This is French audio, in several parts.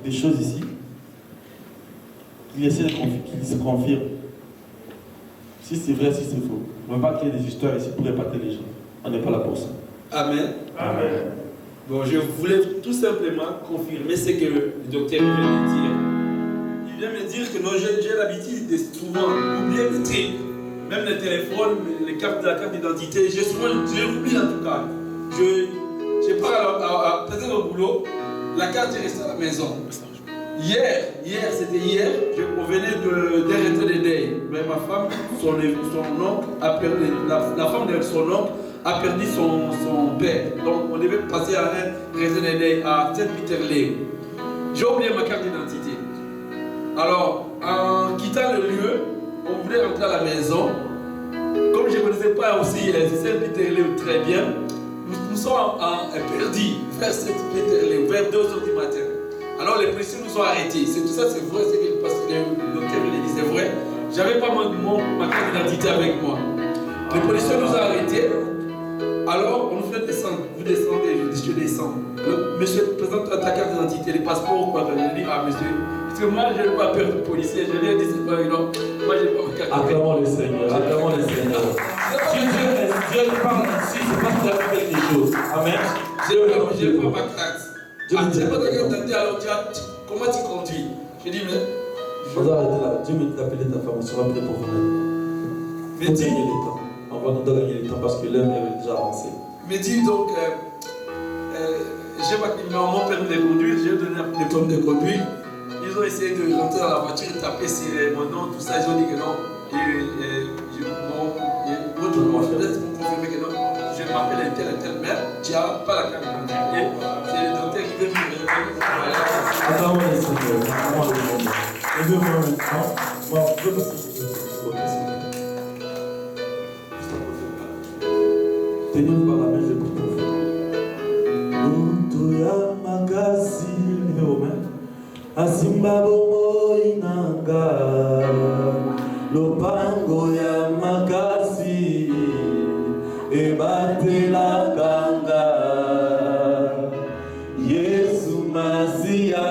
des choses ici qu'il essaie qu'il se confirme. Si c'est vrai, si c'est faux. On ne va pas créer des histoires ici pour épater les gens. On n'est pas là pour ça. Amen. Amen. Bon, je voulais tout simplement confirmer ce que le docteur vient de dire. Il vient me dire que non, j'ai l'habitude de souvent oublier mes trucs. Même les téléphones, les cartes de la carte d'identité, j'ai oublié en tout cas. Je pars peut-être au boulot, la carte est restée à la maison. C'était hier, je revenais d'un retraite de deuil. Mais ma femme, son oncle a perdu, la femme de son oncle a perdu son père. Donc on devait passer à un retraite de deuil à Saint-Peter-Léo. J'ai oublié ma carte d'identité. Alors, en quittant le lieu, on voulait rentrer à la maison. Comme je ne connaissais pas aussi Saint-Peter-Léo très bien, nous sommes perdus vers Saint-Peter-Léo, vers 2h du matin. Alors les policiers nous ont arrêtés. C'est tout ça, c'est vrai, c'est que parce que le docteur me dit, c'est vrai. J'avais pas ma carte d'identité avec moi. Les policiers nous ont arrêtés. Alors on nous fait descendre. Vous descendez, je descends. Monsieur, présente ta carte d'identité, les passeports ou quoi. Je dis, ah monsieur, parce que moi je n'ai pas peur du policier. Je lui ai dit, c'est pas non. Moi je n'ai pas ma carte d'identité. Acclamons le Seigneur, acclamons le Seigneur. Dieu parle ici, c'est parce qu'il a fait quelque chose. Amen. Je n'ai pas ma carte. Je n'ai pas ta carte d'identité, alors comment tu conduis? Je dis, mais. On va arrêter là. Dieu me dit d'appeler ta femme, on sera prêt pour vous-même. Mais dis, gagner le temps. On va nous gagner le temps parce que l'heure est déjà avancée. Mais dis donc, j'ai mon permis de conduire, j'ai donné le permis de conduire. Ils ont essayé de rentrer dans la voiture, taper sur mon nom, tout ça. Ils ont dit que non. Moi, je laisse vous confirmer que non. Je m'appelle un tel mère, tu n'as pas la carte d'identité. C'est le docteur qui veut me dire. Attends, le Seigneur. Attends, le Seigneur. Levez-moi maintenant. Moi, je veux aussi. Tenez-vous par la main, je vais pour vous. Utuya magasi, levez vos mains. Asimba bomo inanga, lopango ya magasi, ebate la ganga, Yesu Masia.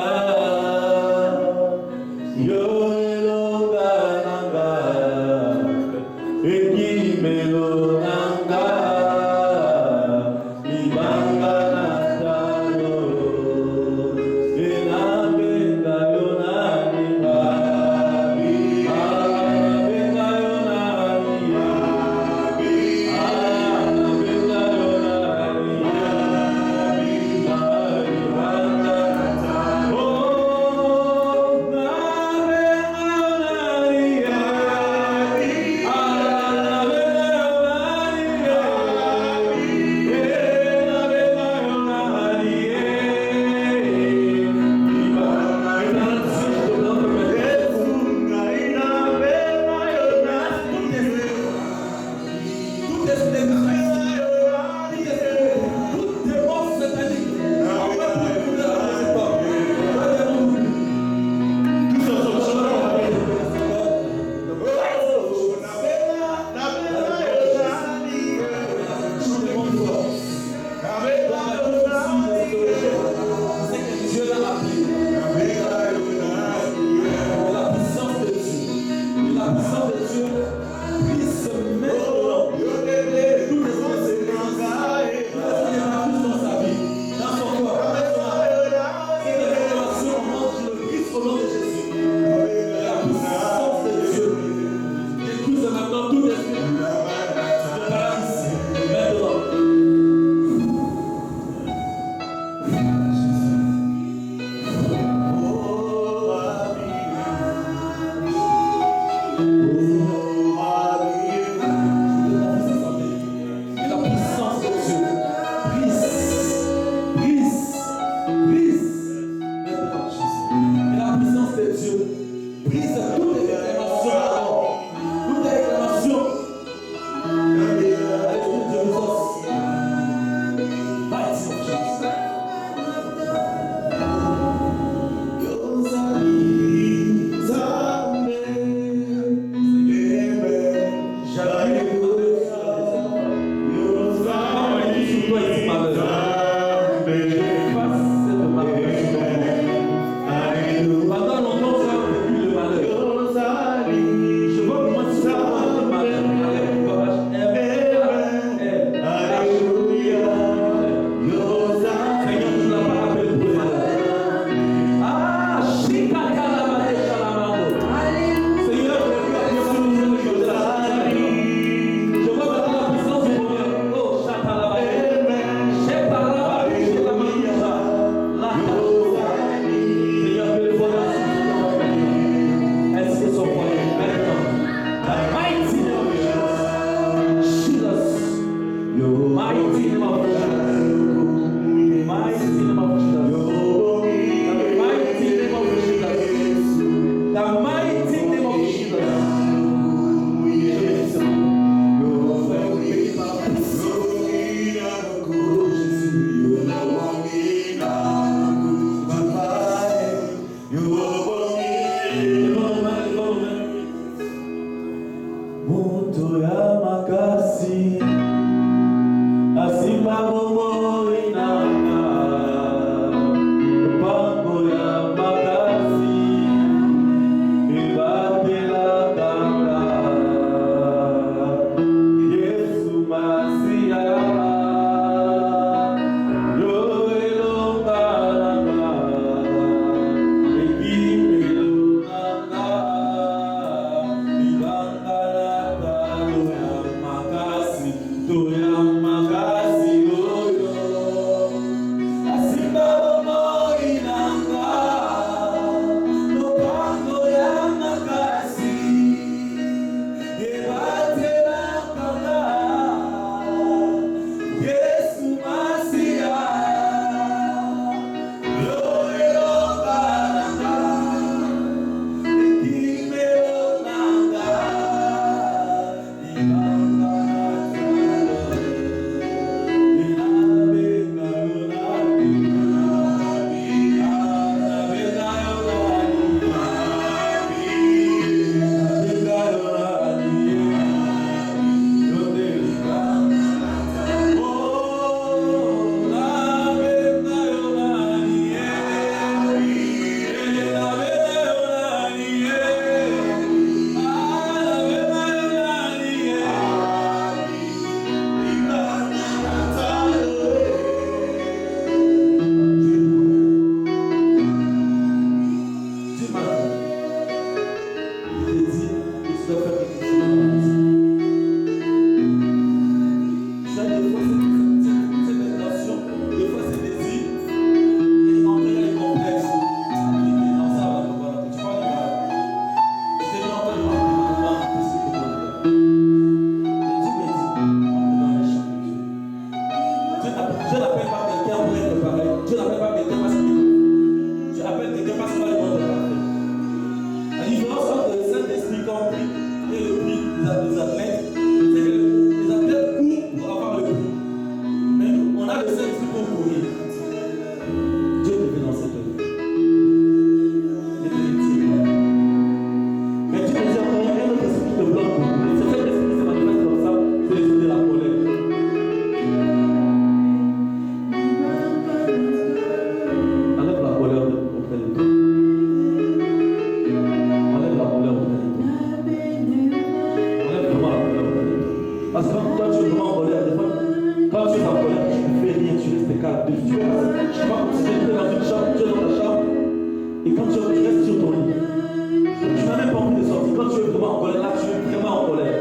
en colère, là tu es vraiment en colère.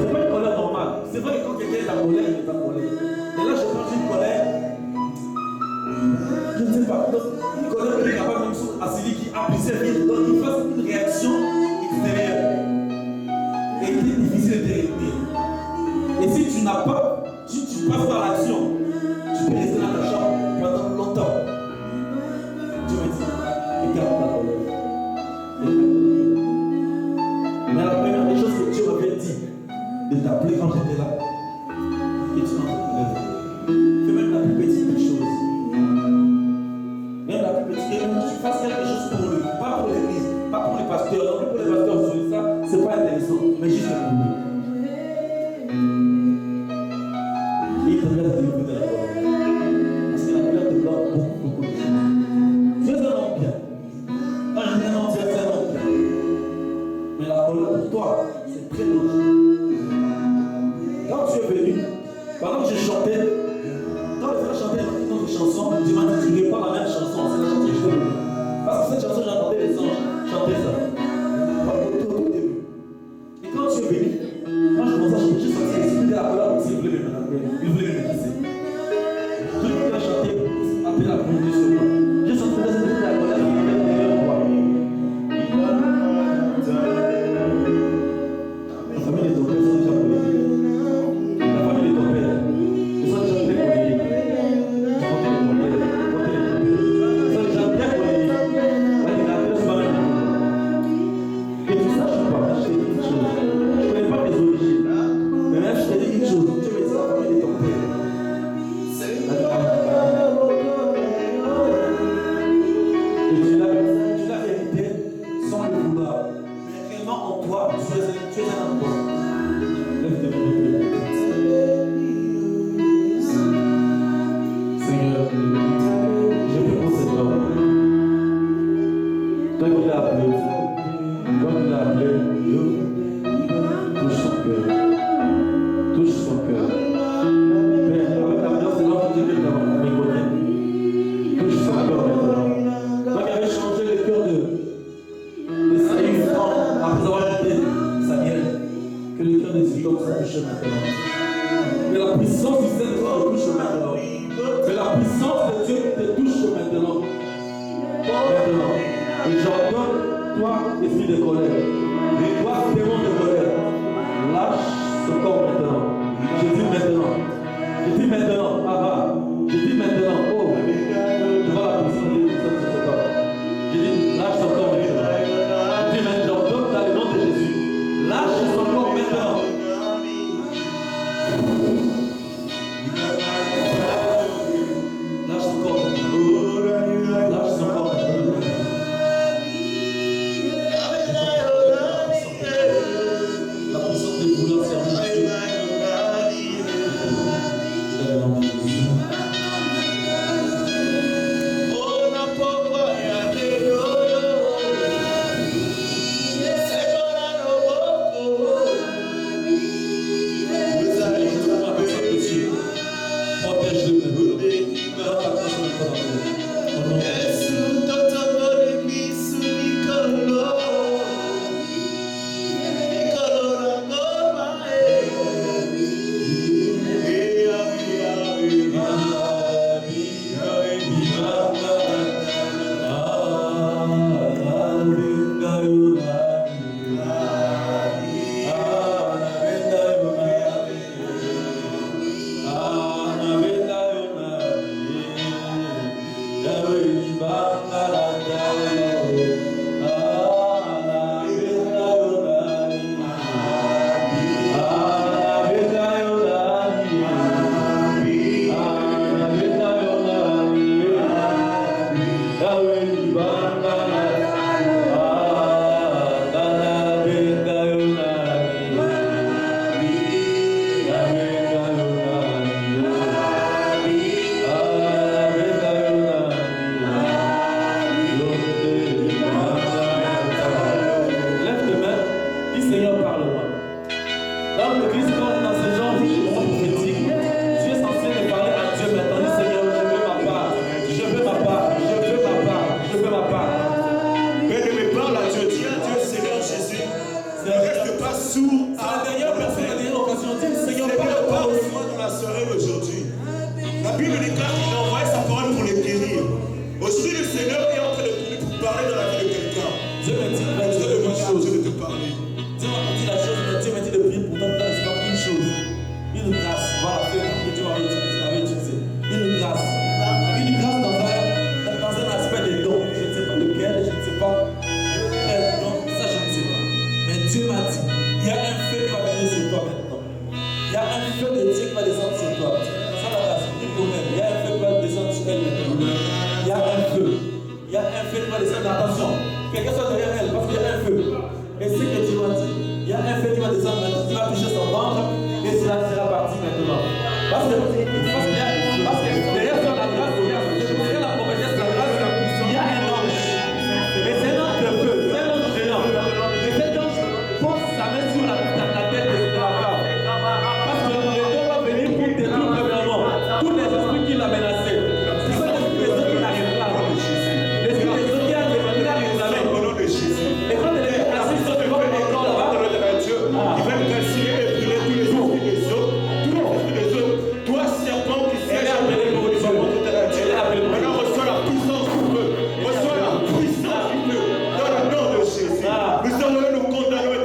C'est pas une colère normale. C'est vrai que quand quelqu'un est en colère, il est en colère. Mais là je pense une colère, je ne sais pas, donc, une colère qui est capable même sur Assili qui appuie ses vies, donc il fasse une réaction extérieure. Et qui est difficile de réunir. Et si tu n'as pas, si tu passes par l'action, tu peux rester dans ta chambre pendant longtemps. Dieu me dit, écarte ta colère. Mais la première des choses que Dieu m'avait dit, de t'appeler quand j'étais là, et tu m'as fait. Fais même la plus petite des choses. Même la plus petite, et même que tu fasses quelque chose pour lui, pas pour l'église, pas pour les pasteurs, non plus pour les pasteurs, ça, c'est pas intéressant, mais juste pour lui. Et il te laisse délivrer de la colère. Parce que la colère te bloque beaucoup de choses. Tu es un homme bien. Quand je dis un homme, tu es un homme bien. Mais la colère pour toi, c'est très dangereux. Quand tu es venu, pendant que je chantais, quand les frères chantaient une autre chanson, tu m'as dit, tu ne pas la même chanson, c'est la chanson que je t'ai donnée. Parce que cette chanson, j'entendais les anges chanter ça. Au début. Et quand tu es venu, quand je commençais à chanter, j'ai senti l'esprit de la colère aussi, il voulait me menacer. Je voulais chanter, appeler la volonté sur moi. J'ai senti l'esprit de la colère qui venait derrière moi. La famille des Topères sont déjà politiques. La famille des Topères, ils sont déjà très politiques. Ils sont déjà très politiques. Et tout ça, je ne peux pas acheter quelque chose. Je ne connais pas mes origines. Mais même, je te dis quelque chose. Dieu me dit la famille des Topères. Et tu l'as hérité sans le vouloir. Mais réellement en toi, tu es un enfant. Lève-toi, Seigneur, je prie pour cet homme. Toi qui l'as appelé, touche son cœur. Touche son cœur. Père, avec la présence de l'ange de Dieu qui est à mes côtés, touche son cœur maintenant. Toi qui avais changé le cœur de Saül après avoir quitté Samuel, que le cœur de cet homme se touche maintenant. Que la puissance du Seigneur te touche maintenant. Que la puissance de Dieu te touche maintenant. Maintenant. Et j'ordonne, toi, esprit de colère, et toi, démon de colère, lâche ce corps maintenant. Je dis maintenant. Je dis maintenant. Je dis maintenant. Oh, devant la puissance de Dieu sur ce corps. Je dis, lâche son corps maintenant. Je dis maintenant, j'ordonne dans le nom de Jésus. Lâche son corps maintenant. Lâche son corps maintenant. Lâche son corps maintenant. La puissance de vouloir servir Dieu. Dans le nom de Jésus. Je veux ma part. parler dans la vie de quelqu'un. Dieu me dit une chose. Dieu veut te parler. Dieu m'a dit la chose, mais Dieu m'a dit de prier pour toi. C'est pas une chose. Une grâce. Voilà, que Dieu m'avait utilisé. Une grâce. Une grâce dans un aspect des dons. Je ne sais pas lequel, je ne sais pas quel don. Ça, je ne sais pas. Mais Dieu m'a dit, il y a un feu qui va venir sur toi maintenant. Il y a un feu de Dieu qui va descendre sur toi. Ça va passer. Il y a un feu qui va descendre sur elle maintenant. Il y a un feu. Il y a un feu qui va descendre. Attention. Quelqu'un soit derrière elle parce qu'il y a un feu. Et c'est que Dieu m'a dit. Il y a un feu qui va descendre maintenant. Tu vas toucher son ventre et cela sera parti maintenant. Parce que derrière toi, la grâce, derrière la prophétesse, la grâce, il y a un ange. Et c'est un ange de feu. C'est un ange géant. Et cet ange pose sa main sur la tête de la femme. Parce que le Dieu va venir pour détruire premièrement tous les esprits qui l'a menacé. Ce sont les esprits des autres qui la réclament. Les esprits des autres qui la réclament. Au nom de Jésus. Et quand elle est assise sur le corps là-bas, il va me casser et brûler tous les esprits des autres. Tous les esprits des autres. Toi, serpent qui siège à maintenant, reçois la puissance du feu. Reçois la puissance du feu. Dans le nom de Jésus. Nous allons nous condamner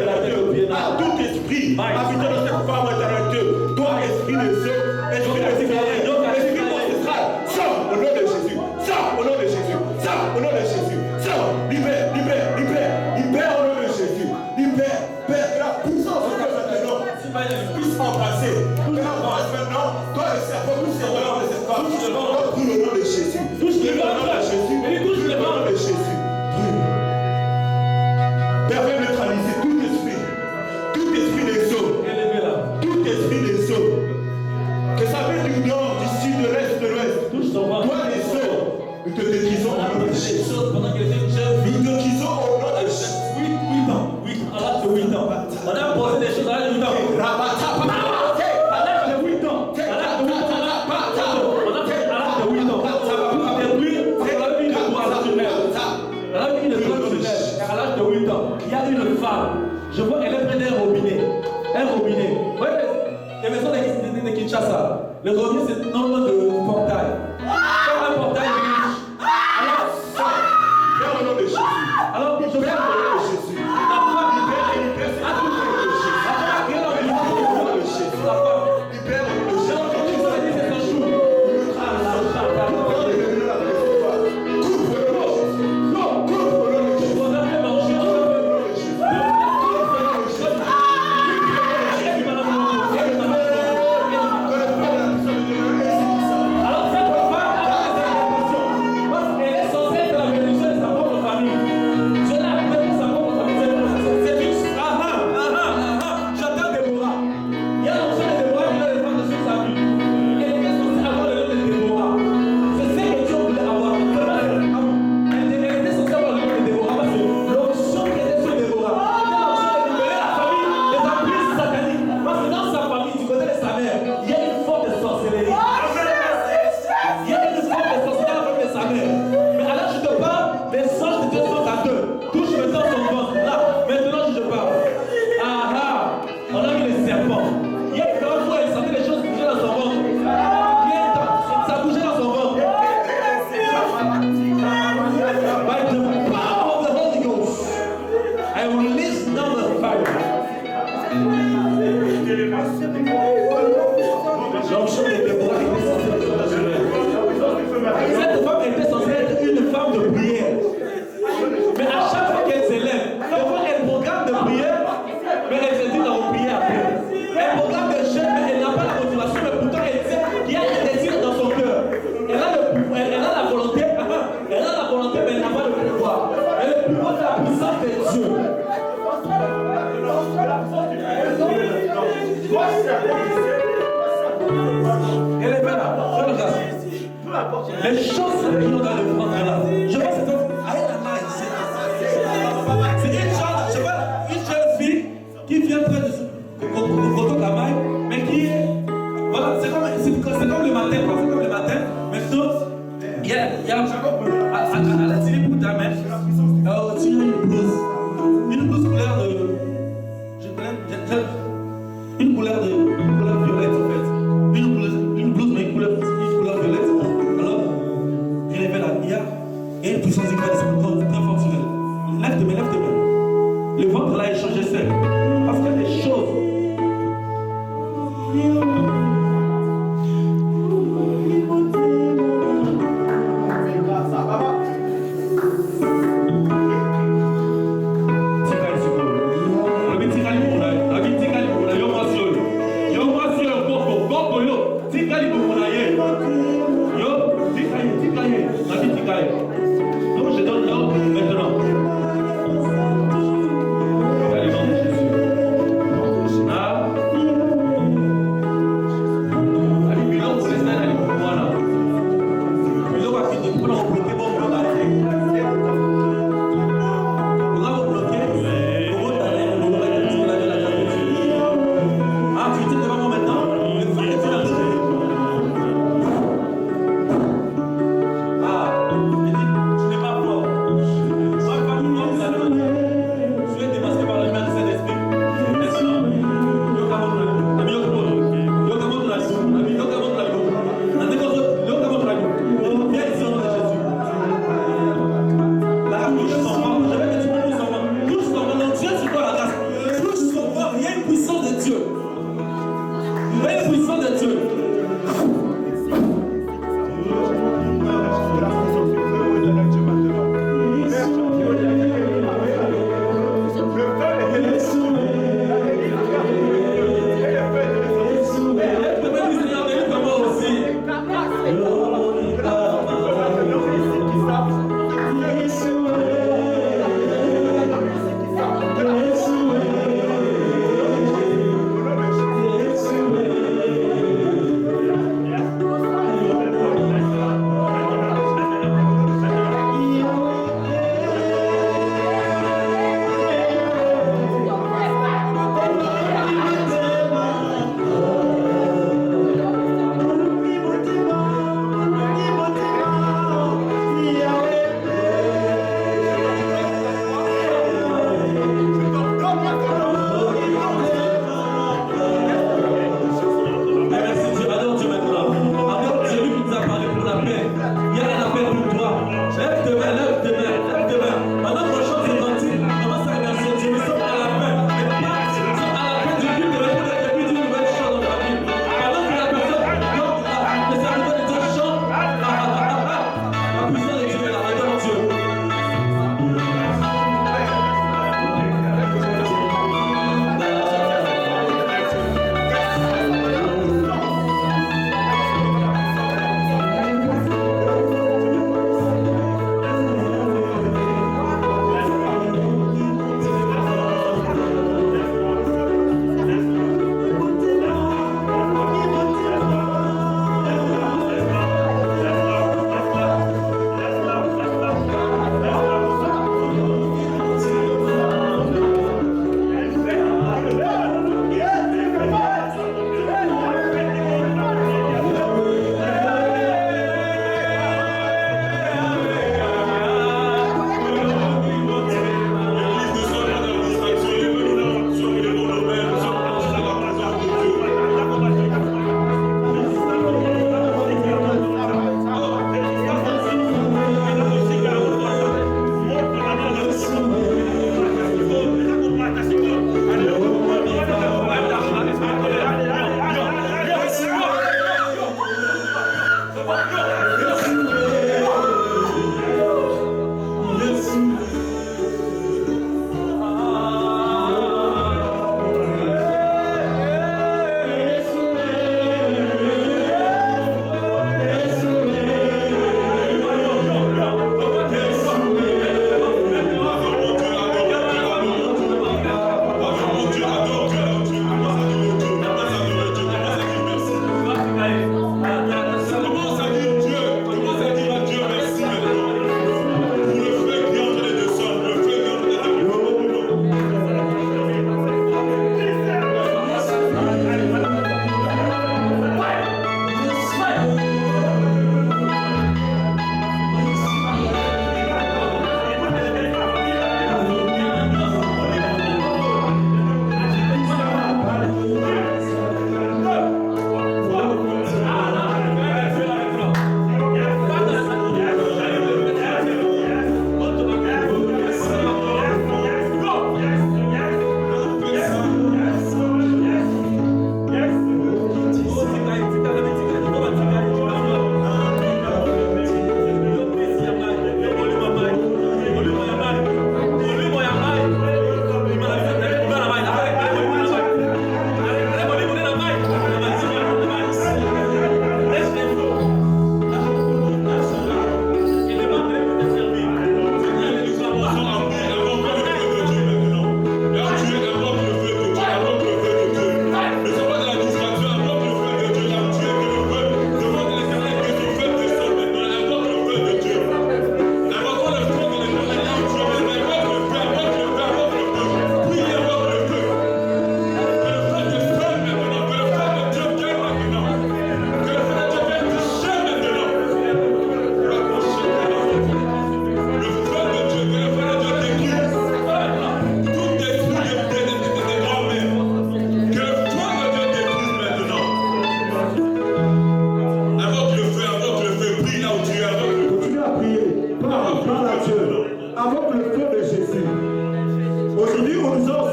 à tout esprit habitant dans cette femme éternelle. Toi, esprit des autres, esprit des égarés, esprit ancestral. Sors au nom de Jésus. Sors au nom de Jésus. Sors au nom de Jésus. Sors. Libère, libère, libère. Libère au nom de Jésus. Libère, Père, la puissance de Dieu maintenant. Puisse embrasser. Embrasse maintenant. Toi, le serpent, nous servons de cette femme. Touche le ventre. Brûle au nom de Jésus. Touche le ventre de Jésus. Touche le ventre de Jésus. Brûle. Père, viens neutraliser tout esprit des eaux. Tout esprit des eaux. Que ça vienne du nord, du sud, de l'est, de l'ouest. touche son ventre. Toi, les eaux, nous te détruisons au nom de Jésus. Pendant qu'elle était jeune, Nous te détruisons au nom de Jésus. 8 ans. À l'âge de 8 ans. On a posé des choses à l'âge de 8 ans. À l'âge de 8 ans. À l'âge de 8 ans. On a fait à l'âge de 8 ans. Ça va vous détruire. On a vu une étoile sur elle. On a vu une étoile sur elle. Car à l'âge de 8 ans, il y a une femme. Je vois, elle est près d'un robinet. Un robinet. Vous voyez les maisons de Kinshasa. Le robinet, c'est normalement de portail. Comme un portail riche. Alors, Père, au nom de Jésus. alors, je Père, au nom de Jésus. la femme, Libère et libère cette femme au nom de Jésus. Libère au nom de Jésus. Libère au nom de Jésus. Cette femme était censée être une femme de prière. Mais à chaque fois qu'elle s'élève, elle programme de prière, mais elle se dit dans prier après. Elle programme de jeûne, mais elle n'a pas la motivation, mais pourtant elle sait qu'il y a un désir dans son cœur. Elle a la volonté, mais elle n'a pas le pouvoir. Et le pouvoir, c'est la puissance de Dieu. Elle est belle là, je regarde. Les choses qui ont dans le ventre là. Je vois cette femme. C'est une jeune fille qui vient près de côté de la maille, mais qui est. Voilà, c'est comme le matin, quoi. C'est comme le matin. Maintenant, il y a à la télé pour ta mère, alors tu as une blouse couleur de. Une couleur violette en fait. Une blouse mais une couleur violette. Alors, il y a puissance de Christ, très fort sur elle. Lève tes mains, lève tes mains. Le ventre là est changé seul. Parce qu'il y a des choses. Donc je donne l'ordre maintenant. Allez, dans Jésus.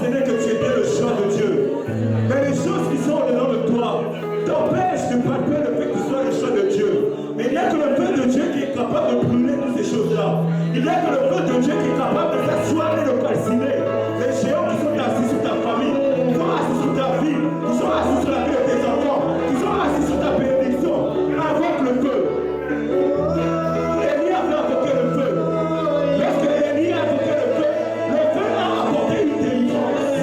enseigné que tu étais le choix de Dieu. Mais les choses qui sont au-dedans de toi t'empêchent de palper le fait que tu sois le choix de Dieu. Mais il n'y a que le feu de Dieu qui est capable de brûler toutes ces choses-là. Il n'y a que le feu de Dieu qui est capable de faire soigner, de calciner les géants qui sont assis sur ta famille, qui sont assis sur ta vie, qui sont assis sur la vie de tes enfants, qui sont assis sur ta bénédiction. Invoque le feu. Élie avait invoqué le feu. Lorsque Élie a invoqué le feu a apporté une délivrance.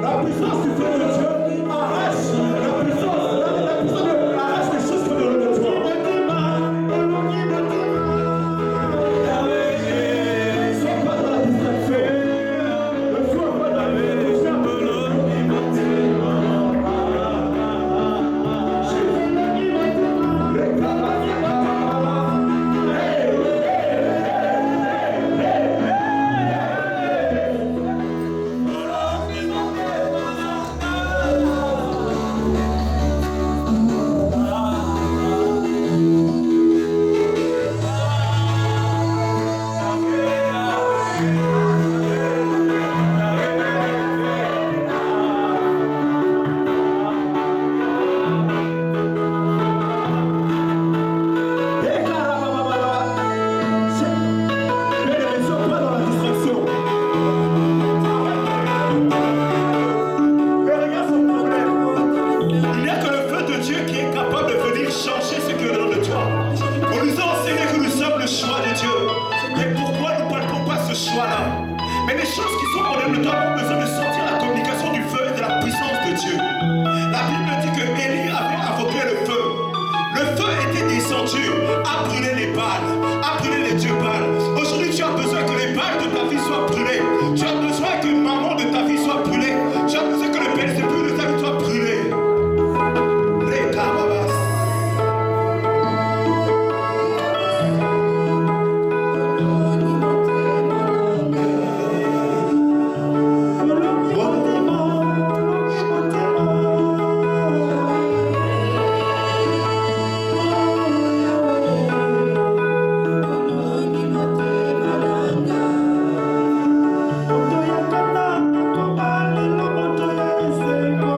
La puissance du feu de Dieu arrache arrache les choses que de le toi. Sois pas dans la distraction. Ne sois pas dans la distraction. A brûler les Baals, a brûler les dieux Baals. Aujourd'hui, tu as besoin que les Baals de ta vie soient